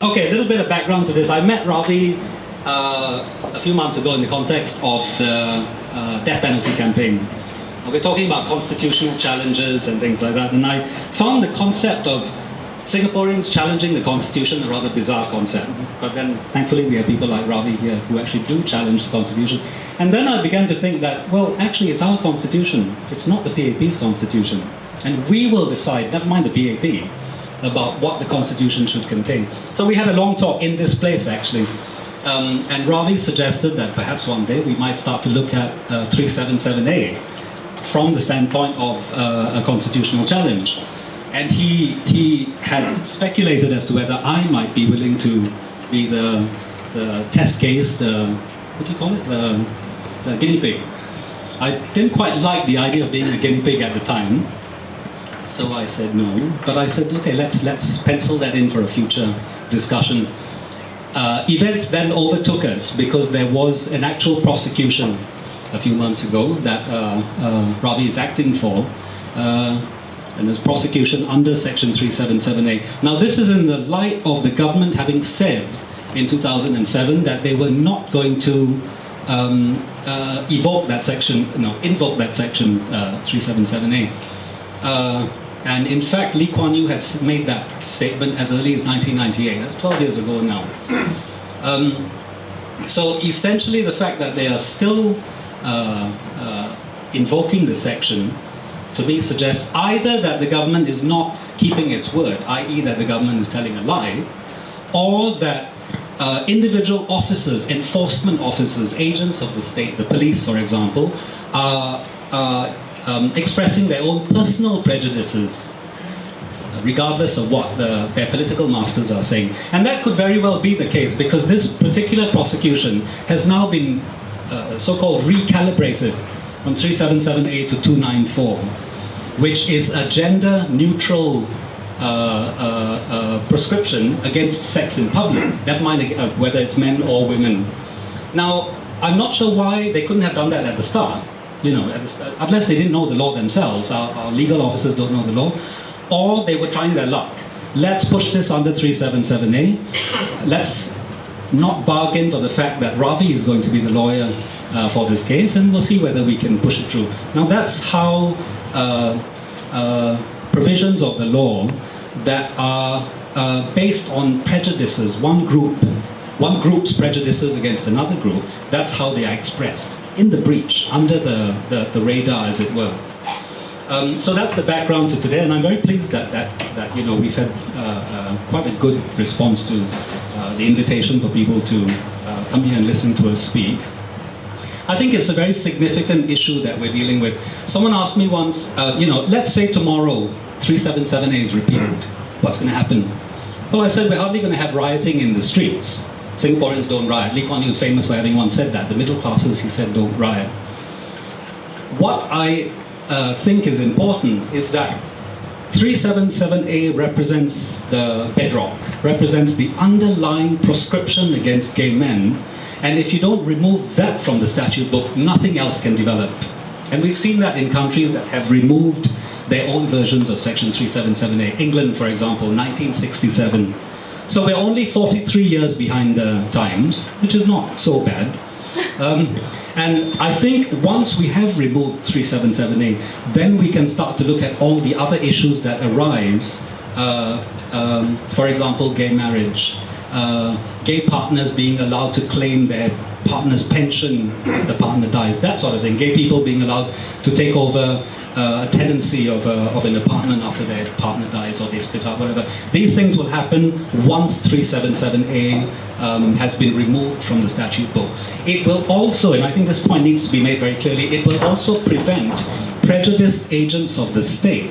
Okay, a little bit of background to this. I met Ravi a few months ago in the context of the death penalty campaign. We're talking about constitutional challenges and things like that, and I found the concept of Singaporeans challenging the constitution a rather bizarre concept. But then, thankfully, we have people like Ravi here who actually do challenge the constitution. And then I began to think that, well, actually, it's our constitution. It's not the PAP's constitution. And we will decide, never mind the PAP, about what the constitution should contain. So we had a long talk in this place, actually. And Ravi suggested that perhaps one day we might start to look at 377A from the standpoint of a constitutional challenge. And he had speculated as to whether I might be willing to be the test case, what do you call it? The guinea pig. I didn't quite like the idea of being a guinea pig at the time, so I said no. But I said, okay, let's pencil that in for a future discussion. Events then overtook us because there was an actual prosecution a few months ago that Ravi is acting for. And there's prosecution under Section 377A. Now this is in the light of the government having said in 2007 that they were not going to invoke that section 377A. And in fact, Lee Kuan Yew had made that statement as early as 1998. That's 12 years ago now. So essentially the fact that they are still invoking the section, to me, suggests either that the government is not keeping its word, i.e. that the government is telling a lie, or that individual officers, enforcement officers, agents of the state, the police, for example, are expressing their own personal prejudices, regardless of what their political masters are saying. And that could very well be the case, because this particular prosecution has now been so-called recalibrated from 377A to 294, which is a gender-neutral prescription against sex in public, never mind whether it's men or women. Now, I'm not sure why they couldn't have done that at the start, unless they didn't know the law themselves. Our legal officers don't know the law, or they were trying their luck. Let's push this under 377A. Let's not bargain for the fact that Ravi is going to be the lawyer for this case, and we'll see whether we can push it through. Now that's how provisions of the law that are based on prejudices, one group's prejudices against another group, that's how they are expressed in the breach, under the radar, as it were. So that's the background to today, and I'm very pleased that we've had quite a good response to the invitation for people to come here and listen to us speak. I think it's a very significant issue that we're dealing with. Someone asked me once, let's say tomorrow 377A is repealed. What's going to happen? Well, I said we're hardly going to have rioting in the streets. Singaporeans don't riot. Lee Kuan Yew is famous for having once said that. The middle classes, he said, don't riot. What I think is important is that 377A represents the bedrock, represents the underlying proscription against gay men. And if you don't remove that from the statute book, nothing else can develop. And we've seen that in countries that have removed their own versions of Section 377A. England, for example, 1967. So we're only 43 years behind the times, which is not so bad. And I think once we have removed 377A, then we can start to look at all the other issues that arise. For example, gay marriage. Gay partners being allowed to claim their partner's pension if the partner dies, that sort of thing. Gay people being allowed to take over a tenancy of an apartment after their partner dies or they split up, whatever. These things will happen once 377A has been removed from the statute book. It will also, and I think this point needs to be made very clearly, it will also prevent prejudiced agents of the state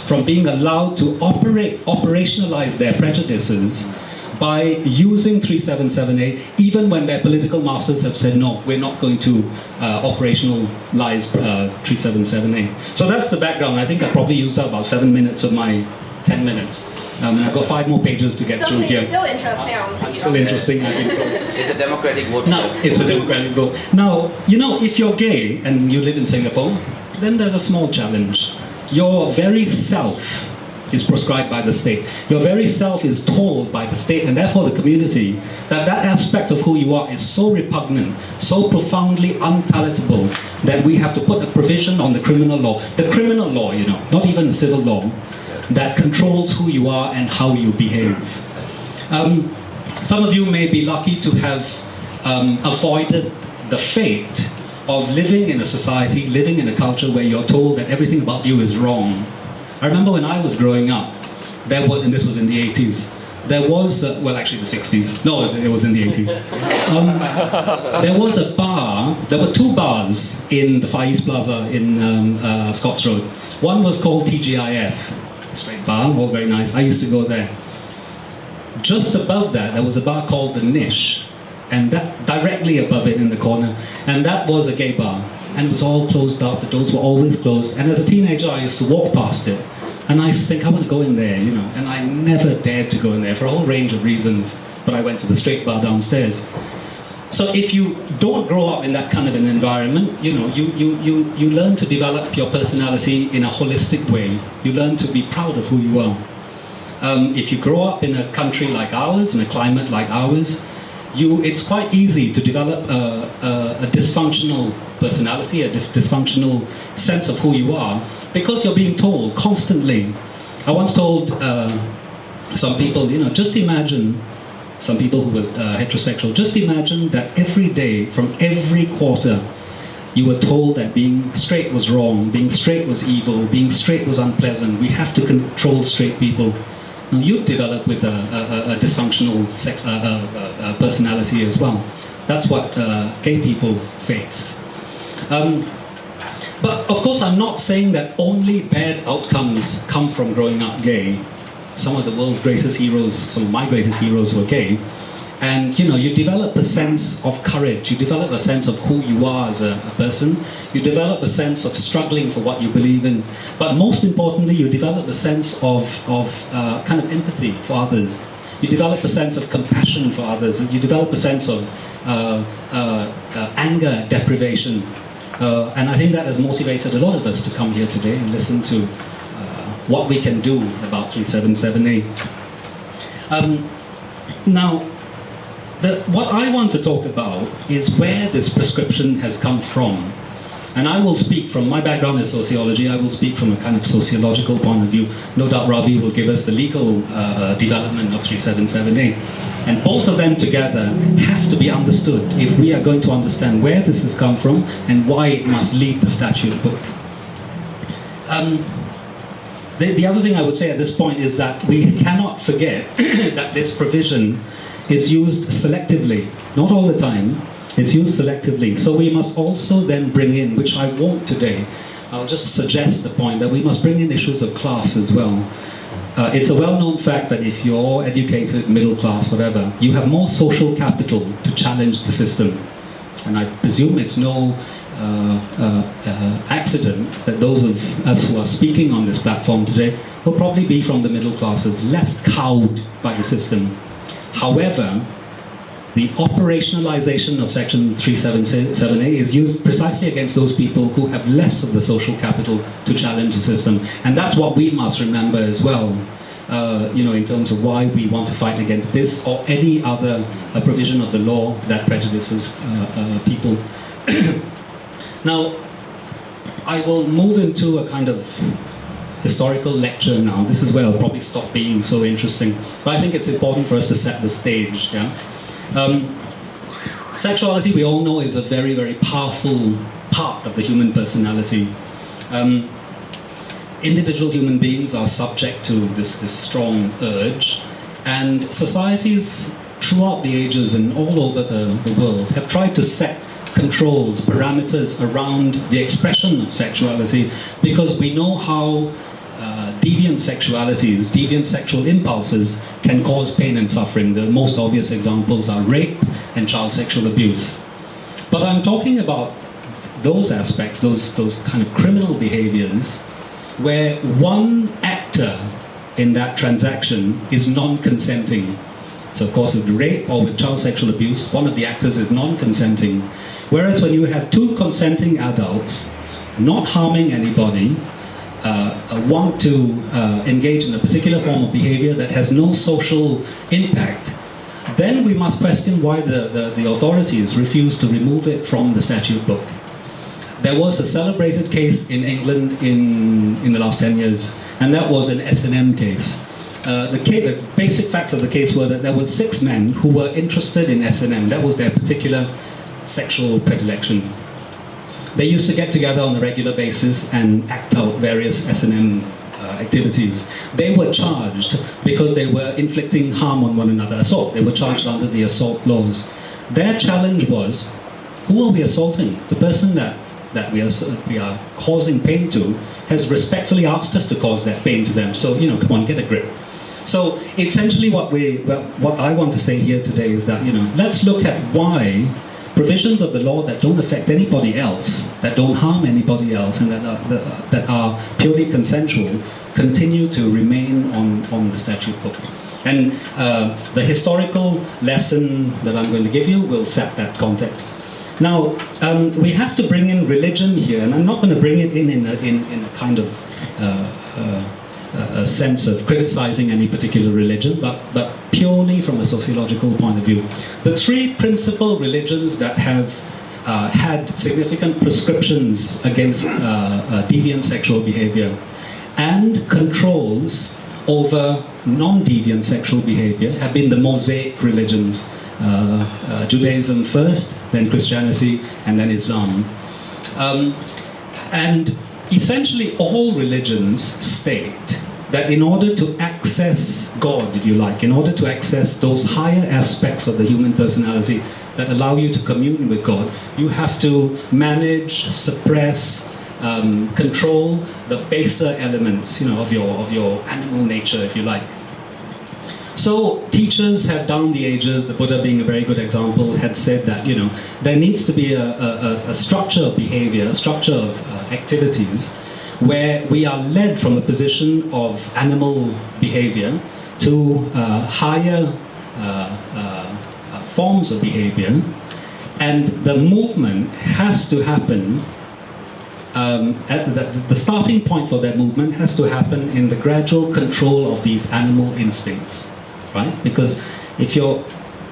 from being allowed to operationalize their prejudices by using 377A, even when their political masters have said, no, we're not going to operationalize 377A. So that's the background. I think I probably used up about 7 minutes of my 10 minutes. And I've got 5 more pages to get through here. It's still interesting, I want to I'm still interesting, I think so. It's a democratic vote. No, it's a democratic vote. Now, if you're gay and you live in Singapore, then there's a small challenge. Your very self is prescribed by the state. Your very self is told by the state and therefore the community that that aspect of who you are is so repugnant, so profoundly unpalatable that we have to put a provision on the criminal law, not even the civil law, that controls who you are and how you behave. Some of you may be lucky to have avoided the fate of living in a society, living in a culture where you're told that everything about you is wrong. I remember when I was growing up, and this was in the 80s, there was, actually the 60s, no, it was in the 80s. There was a bar, there were two bars in the Far East Plaza in Scotts Road. One was called TGIF, straight bar, all very nice. I used to go there. Just above that, there was a bar called the Niche, and that directly above it in the corner, and that was a gay bar, and it was all closed up. The doors were always closed, and as a teenager I used to walk past it, and I used to think, I want to go in there, and I never dared to go in there for a whole range of reasons, but I went to the straight bar downstairs. So if you don't grow up in that kind of an environment, you learn to develop your personality in a holistic way. You learn to be proud of who you are. If you grow up in a country like ours, in a climate like ours, it's quite easy to develop a dysfunctional personality, a dysfunctional sense of who you are, because you're being told constantly. I once told some people, just imagine, some people who were heterosexual, just imagine that every day, from every quarter, you were told that being straight was wrong, being straight was evil, being straight was unpleasant, we have to control straight people. Now, you've developed with a dysfunctional personality as well. That's what gay people face. But of course, I'm not saying that only bad outcomes come from growing up gay. Some of the world's greatest heroes, some of my greatest heroes were gay. And you develop a sense of courage, you develop a sense of who you are as a person, you develop a sense of struggling for what you believe in, but most importantly, you develop a sense of kind of empathy for others. You develop a sense of compassion for others, you develop a sense of anger deprivation. And I think that has motivated a lot of us to come here today and listen to what we can do about 377A. Now, what I want to talk about is where this prescription has come from. And I will speak from my background in sociology, I will speak from a kind of sociological point of view. No doubt Ravi will give us the legal development of 377A. And both of them together have to be understood if we are going to understand where this has come from and why it must lead the statute book. The other thing I would say at this point is that we cannot forget that this provision is used selectively, not all the time, it's used selectively. So we must also then bring in, which I won't today, I'll just suggest the point that we must bring in issues of class as well. It's a well-known fact that if you're educated, middle class, whatever, you have more social capital to challenge the system. And I presume it's no accident that those of us who are speaking on this platform today will probably be from the middle classes, less cowed by the system. However, the operationalization of Section 377A is used precisely against those people who have less of the social capital to challenge the system. And that's what we must remember as well, in terms of why we want to fight against this or any other provision of the law that prejudices people. Now, I will move into a kind of historical lecture now. This is where I'll probably stop being so interesting. But I think it's important for us to set the stage. Yeah? Sexuality, we all know, is a very, very powerful part of the human personality. Individual human beings are subject to this strong urge, and societies throughout the ages and all over the world have tried to set controls, parameters around the expression of sexuality, because we know how deviant sexualities, deviant sexual impulses can cause pain and suffering. The most obvious examples are rape and child sexual abuse. But I'm talking about those aspects, those kind of criminal behaviors, where one actor in that transaction is non-consenting. So of course with rape or with child sexual abuse, one of the actors is non-consenting. Whereas when you have two consenting adults not harming anybody, want to engage in a particular form of behavior that has no social impact, then we must question why the authorities refuse to remove it from the statute book. There was a celebrated case in England in the last 10 years, and that was an S&M case. The basic facts of the case were that there were 6 men who were interested in S&M. That was their particular sexual predilection. They used to get together on a regular basis and act out various S&M activities. They were charged because they were inflicting harm on one another, assault. They were charged under the assault laws. Their challenge was, who are we assaulting? The person that we are causing pain to has respectfully asked us to cause that pain to them. So, come on, get a grip. So essentially what I want to say here today is that, let's look at why provisions of the law that don't affect anybody else, that don't harm anybody else, and that are purely consensual, continue to remain on the statute book. And the historical lesson that I'm going to give you will set that context. Now, we have to bring in religion here, and I'm not going to bring it in a kind of a sense of criticizing any particular religion, but purely from a sociological point of view. The 3 principal religions that have had significant prescriptions against deviant sexual behavior and controls over non-deviant sexual behavior have been the Mosaic religions. Judaism first, then Christianity, and then Islam. And essentially all religions state that in order to access God, if you like, in order to access those higher aspects of the human personality that allow you to commune with God, you have to manage, suppress, control the baser elements, of your animal nature, if you like. So teachers have down the ages, the Buddha being a very good example, had said that there needs to be a structure of behavior, a structure of activities, where we are led from a position of animal behavior to higher forms of behavior, and the movement has to happen. The starting point for that movement has to happen in the gradual control of these animal instincts. Right? Because if you're,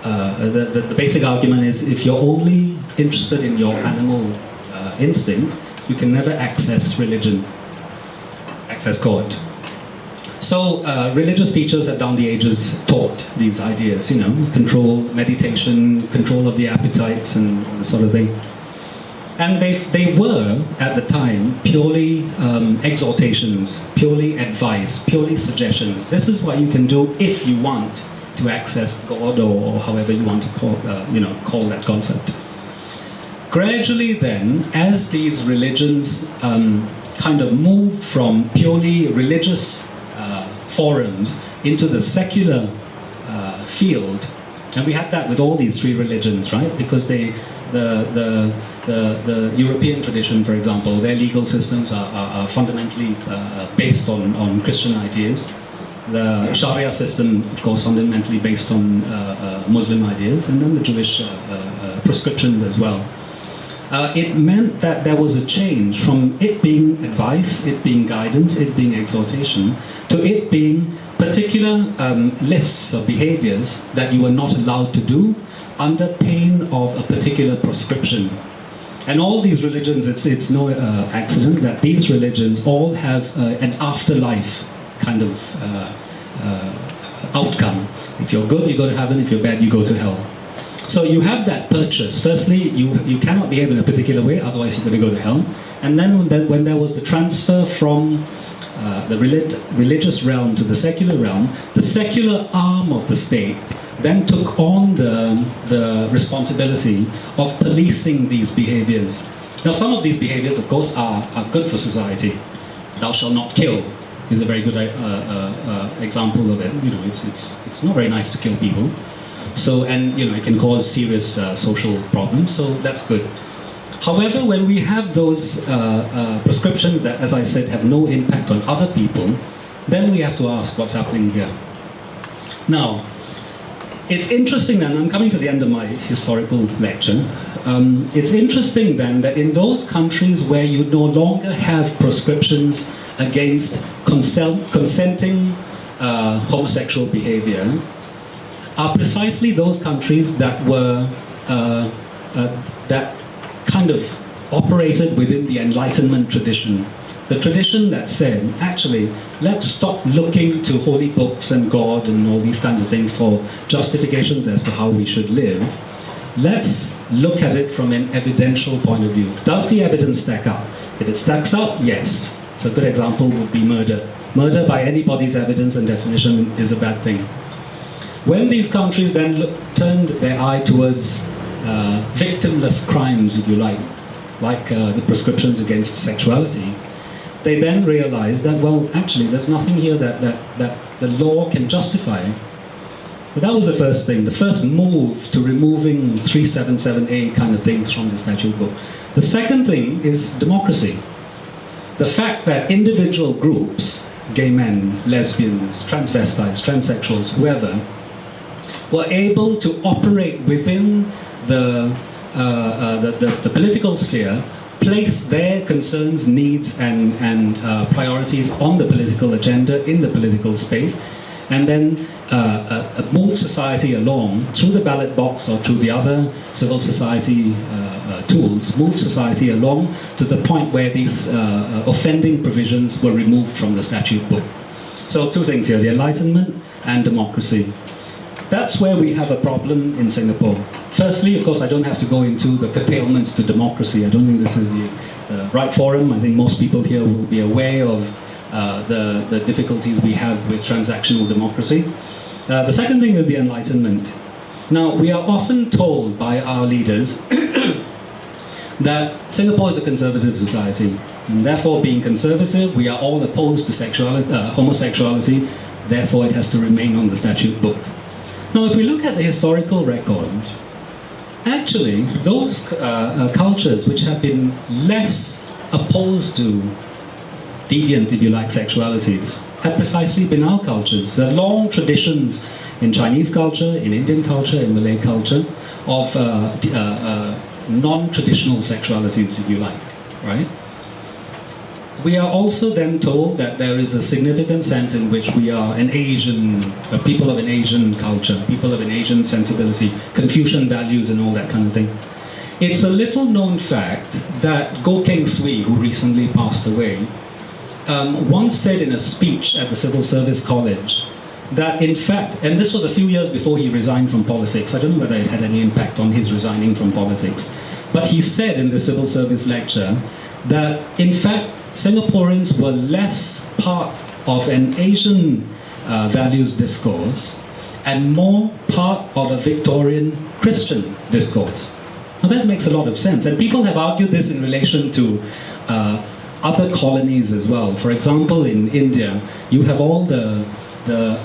the basic argument is, if you're only interested in your animal instincts, you can never access religion, access God. So religious teachers at down the ages taught these ideas, control, meditation, control of the appetites, and all this sort of thing. And they were, at the time, purely exhortations, purely advice, purely suggestions. This is what you can do if you want to access God, or however you want to call that concept. Gradually then, as these religions kind of moved from purely religious forums into the secular field, and we had that with all these 3 religions, right? Because the European tradition, for example, their legal systems are fundamentally based on Christian ideas. The Sharia system, of course, fundamentally based on Muslim ideas, and then the Jewish prescriptions as well. It meant that there was a change from it being advice, it being guidance, it being exhortation, to it being particular lists of behaviors that you were not allowed to do under pain of a particular prescription. And all these religions, it's no accident that these religions all have an afterlife kind of outcome. If you're good, you go to heaven. If you're bad, you go to hell. So you have that purchase. Firstly, you cannot behave in a particular way, otherwise you're going to go to hell. And then when there was the transfer from the religious realm to the secular realm, the secular arm of the state then took on the responsibility of policing these behaviors. Now, some of these behaviors, of course, are good for society. Thou shalt not kill is a very good example of it. It's not very nice to kill people. So, and it can cause serious social problems. So that's good. However, when we have those prescriptions that, as I said, have no impact on other people, then we have to ask what's happening here. Now, it's interesting then, I'm coming to the end of my historical lecture, it's interesting then that in those countries where you no longer have prescriptions against consenting homosexual behavior are precisely those countries that were that kind of operated within the Enlightenment tradition. The tradition that said, actually, let's stop looking to holy books and God and all these kinds of things for justifications as to how we should live. Let's look at it from an evidential point of view. Does the evidence stack up? If it stacks up, yes. So a good example would be murder. Murder by anybody's evidence and definition is a bad thing. When these countries then turned their eye towards victimless crimes, if you like the prescriptions against sexuality, they then realized that, well, actually, there's nothing here that the law can justify. So that was the first thing, the first move to removing 377A kind of things from the statute book. The second thing is democracy. The fact that individual groups, gay men, lesbians, transvestites, transsexuals, whoever, were able to operate within the political sphere, place their concerns, needs, and priorities on the political agenda in the political space, and then move society along through the ballot box or through the other civil society tools, move society along to the point where these offending provisions were removed from the statute book. So two things here, the Enlightenment and democracy. That's where we have a problem in Singapore. Firstly, of course, I don't have to go into the curtailments to democracy. I don't think this is the right forum. I think most people here will be aware of the difficulties we have with transactional democracy. The second thing is the Enlightenment. Now, we are often told by our leaders that Singapore is a conservative society, and therefore, being conservative, we are all opposed to homosexuality, therefore it has to remain on the statute book. Now, if we look at the historical record, actually, those cultures which have been less opposed to deviant, if you like, sexualities, have precisely been our cultures. There are long traditions in Chinese culture, in Indian culture, in Malay culture, of non-traditional sexualities, if you like, right? We are also then told that there is a significant sense in which we are an Asian, people of an Asian culture, people of an Asian sensibility, Confucian values and all that kind of thing. It's a little known fact that Goh Keng Swee, who recently passed away, once said in a speech at the Civil Service College that in fact, and this was a few years before he resigned from politics, I don't know whether it had any impact on his resigning from politics, but he said in the Civil Service lecture that in fact Singaporeans were less part of an Asian values discourse and more part of a Victorian Christian discourse. Now that makes a lot of sense, and people have argued this in relation to other colonies as well. For example, in India, you have all the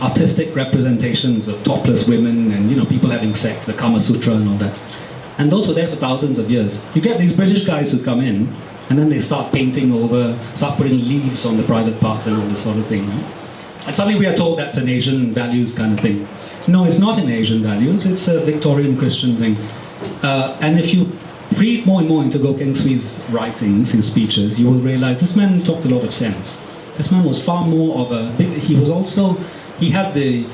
artistic representations of topless women and people having sex, the Kama Sutra and all that. And those were there for thousands of years. You get these British guys who come in, and then they start painting over, start putting leaves on the private parts and all this sort of thing. Right? And suddenly we are told that's an Asian values kind of thing. No, it's not an Asian values, it's a Victorian Christian thing. And if you read more and more into Goh Keng Swee's writings, his speeches, you will realize this man talked a lot of sense. This man was far more of a, he had the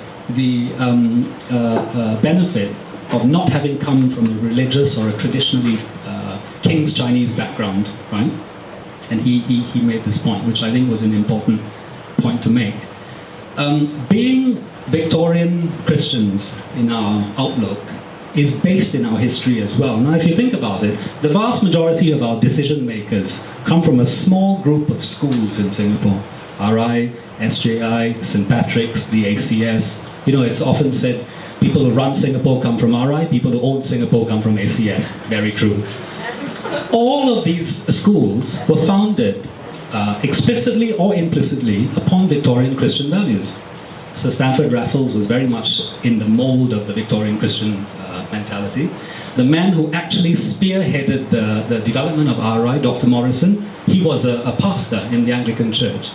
benefit of not having come from a religious or a traditionally King's Chinese background, right? And he made this point, which I think was an important point to make. Being Victorian Christians in our outlook is based in our history as well. Now, if you think about it, the vast majority of our decision makers come from a small group of schools in Singapore. RI, SJI, St. Patrick's, the ACS. It's often said people who run Singapore come from RI, people who own Singapore come from ACS. Very true. All of these schools were founded explicitly or implicitly upon Victorian Christian values. Sir Stamford Raffles was very much in the mold of the Victorian Christian mentality. The man who actually spearheaded the development of RI, Dr. Morrison, he was a pastor in the Anglican Church.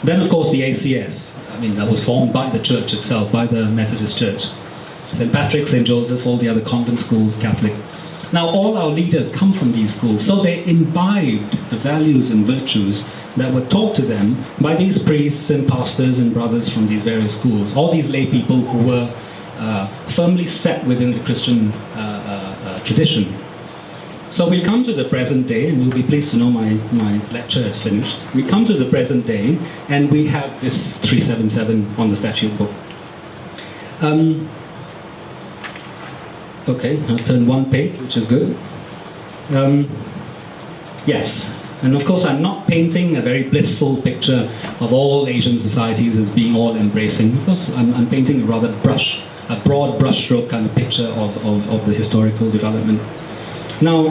Then, of course, the ACS. That was formed by the church itself, by the Methodist Church. St. Patrick, St. Joseph, all the other convent schools, Catholic. Now, all our leaders come from these schools, so they imbibed the values and virtues that were taught to them by these priests and pastors and brothers from these various schools, all these lay people who were firmly set within the Christian tradition. So we come to the present day, and you'll be pleased to know my lecture is finished. We come to the present day, and we have this 377 on the statute book. Okay, I'll turn one page, which is good. Yes, and of course I'm not painting a very blissful picture of all Asian societies as being all embracing. Of course, I'm painting a rather a broad brushstroke kind of picture of the historical development. Now,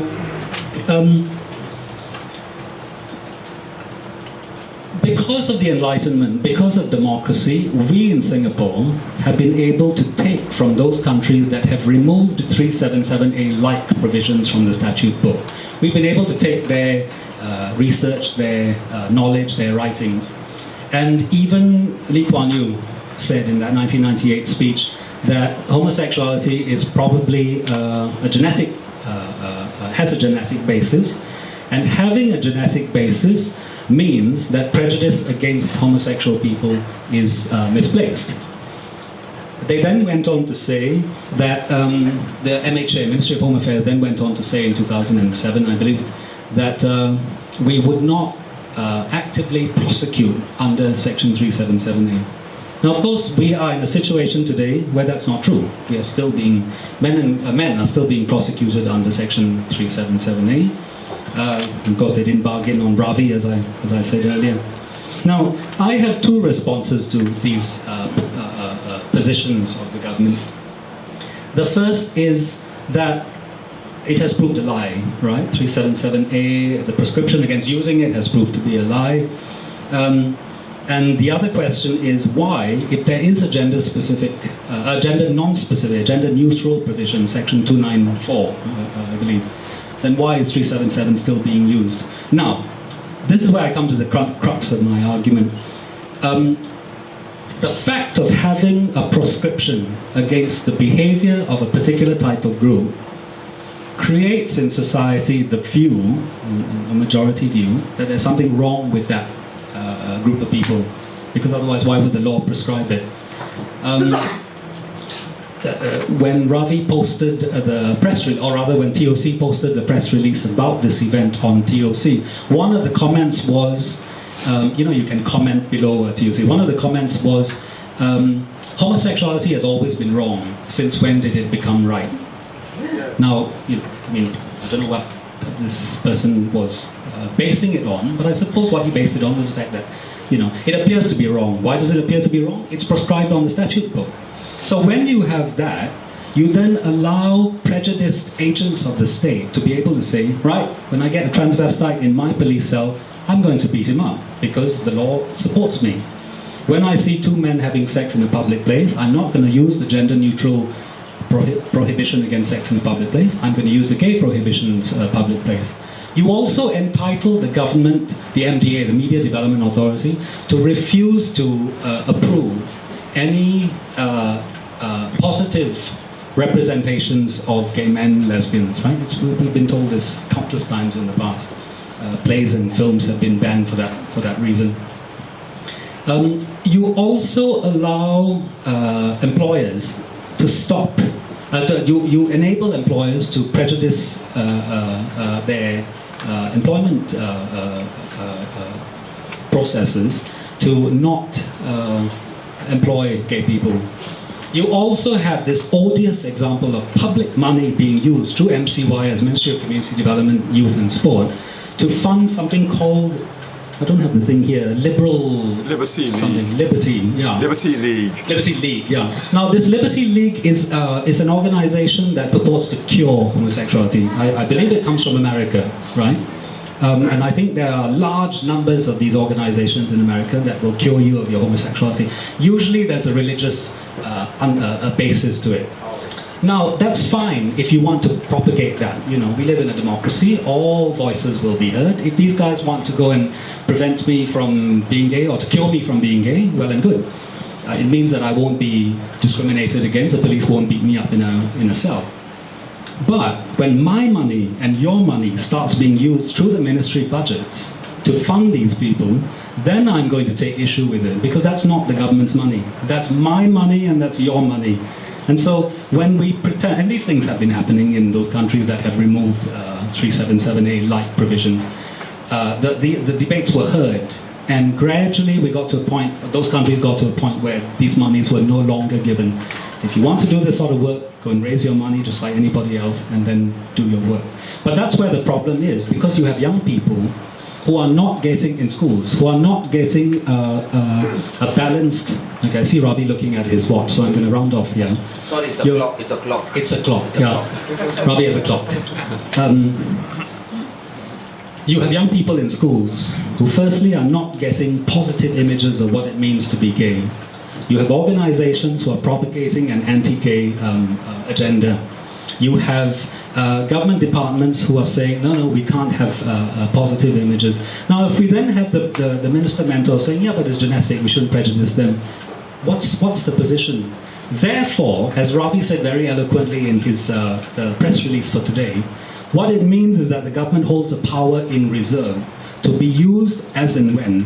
because of the Enlightenment, because of democracy, we in Singapore have been able to take from those countries that have removed 377A-like provisions from the statute book. We've been able to take their research, their knowledge, their writings. And even Lee Kuan Yew said in that 1998 speech that homosexuality is probably has a genetic basis, and having a genetic basis means that prejudice against homosexual people is misplaced. They then went on to say that the MHA, Ministry of Home Affairs, then went on to say in 2007, I believe, that we would not actively prosecute under Section 377A. Now, of course, we are in a situation today where that's not true. We are still being, men are still being prosecuted under Section 377A. Of course, they didn't bargain on Ravi, as I said earlier. Now, I have two responses to these positions of the government. The first is that it has proved a lie, right? 377A, the prescription against using it has proved to be a lie. And the other question is why, if there is a gender-specific, gender non-specific, gender-neutral provision, Section 294, I believe, then why is 377 still being used? Now, this is where I come to the crux of my argument. The fact of having a proscription against the behavior of a particular type of group creates in society the view, a majority view, that there's something wrong with that group of people, because otherwise why would the law prescribe it? When Ravi posted the press release, or rather when TOC posted the press release about this event on TOC, one of the comments was, you can comment below TOC, one of the comments was, homosexuality has always been wrong, since when did it become right? Now, I don't know what this person was basing it on, but I suppose what he based it on was the fact that, it appears to be wrong. Why does it appear to be wrong? It's prescribed on the statute book. So when you have that, you then allow prejudiced agents of the state to be able to say, right, when I get a transvestite in my police cell, I'm going to beat him up because the law supports me. When I see two men having sex in a public place, I'm not going to use the gender-neutral prohibition against sex in a public place. I'm going to use the gay prohibition in a public place. You also entitle the government, the MDA, the Media Development Authority, to refuse to approve any positive representations of gay men, lesbians, right? We've been told this countless times in the past. Plays and films have been banned for that reason. You also allow employers to stop. You enable employers to prejudice their employment processes to not employ gay people. You also have this odious example of public money being used through MCY, as Ministry of Community Development, Youth and Sport, to fund something called, I don't have the thing here, Liberty League, yeah. Now this Liberty League is an organization that purports to cure homosexuality. I believe it comes from America, right? And I think there are large numbers of these organizations in America that will cure you of your homosexuality. Usually there's a religious a basis to it. Now, that's fine if you want to propagate that. We live in a democracy, all voices will be heard. If these guys want to go and prevent me from being gay or to cure me from being gay, well and good. It means that I won't be discriminated against, the police won't beat me up in a cell. But when my money and your money starts being used through the ministry budgets to fund these people, then I'm going to take issue with it, because that's not the government's money. That's my money and that's your money. And so when we pretend, and these things have been happening in those countries that have removed 377A-like provisions, the debates were heard, and gradually we got to a point, those countries got to a point where these monies were no longer given. If you want to do this sort of work, go and raise your money just like anybody else, and then do your work. But that's where the problem is, because you have young people who are not getting in schools, who are not getting a balanced. Okay, I see Ravi looking at his watch, so I'm going to round off here. Sorry, it's a clock. It's a clock. It's a clock. Yeah, Ravi has a clock. You have young people in schools who, firstly, are not getting positive images of what it means to be gay. You have organizations who are propagating an anti-gay agenda. You have government departments who are saying, no, we can't have positive images. Now, if we then have the minister mentor saying, yeah, but it's genetic, we shouldn't prejudice them, what's the position? Therefore, as Ravi said very eloquently in his the press release for today, what it means is that the government holds a power in reserve to be used as and when.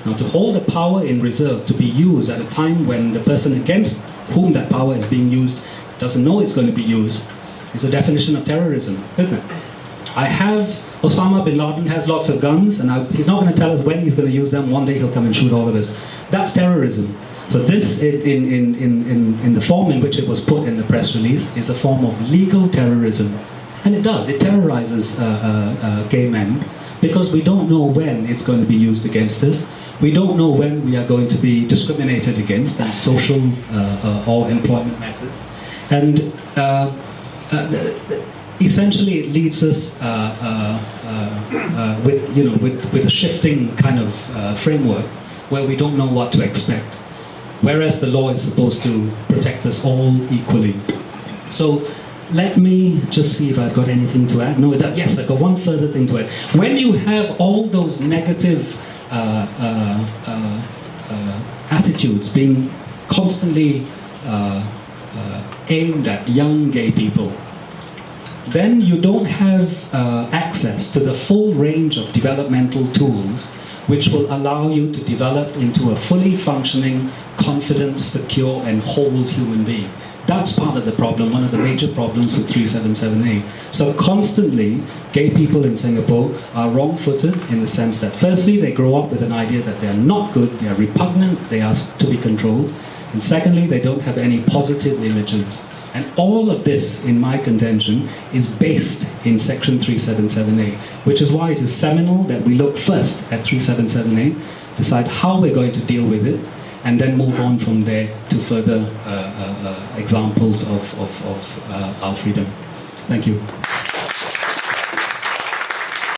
Now, to hold a power in reserve to be used at a time when the person against whom that power is being used doesn't know it's going to be used, is a definition of terrorism, isn't it? Osama bin Laden has lots of guns, and he's not going to tell us when he's going to use them. One day he'll come and shoot all of us. That's terrorism. So this, in the form in which it was put in the press release, is a form of legal terrorism. And it terrorizes gay men, because we don't know when it's going to be used against us. We don't know when we are going to be discriminated against in social or employment methods. And essentially it leaves us with a shifting kind of framework where we don't know what to expect, whereas the law is supposed to protect us all equally. So let me just see if I've got anything to add. Yes, I've got one further thing to add. When you have all those negative attitudes being constantly aimed at young gay people, then you don't have access to the full range of developmental tools which will allow you to develop into a fully functioning, confident, secure, and whole human being. That's part of the problem, one of the major problems with 377A. So constantly, gay people in Singapore are wrong-footed in the sense that, firstly, they grow up with an idea that they are not good, they are repugnant, they are to be controlled, and secondly, they don't have any positive images. And all of this, in my contention, is based in Section 377A, which is why it is seminal that we look first at 377A, decide how we're going to deal with it, and then move on from there to further examples of our freedom. Thank you.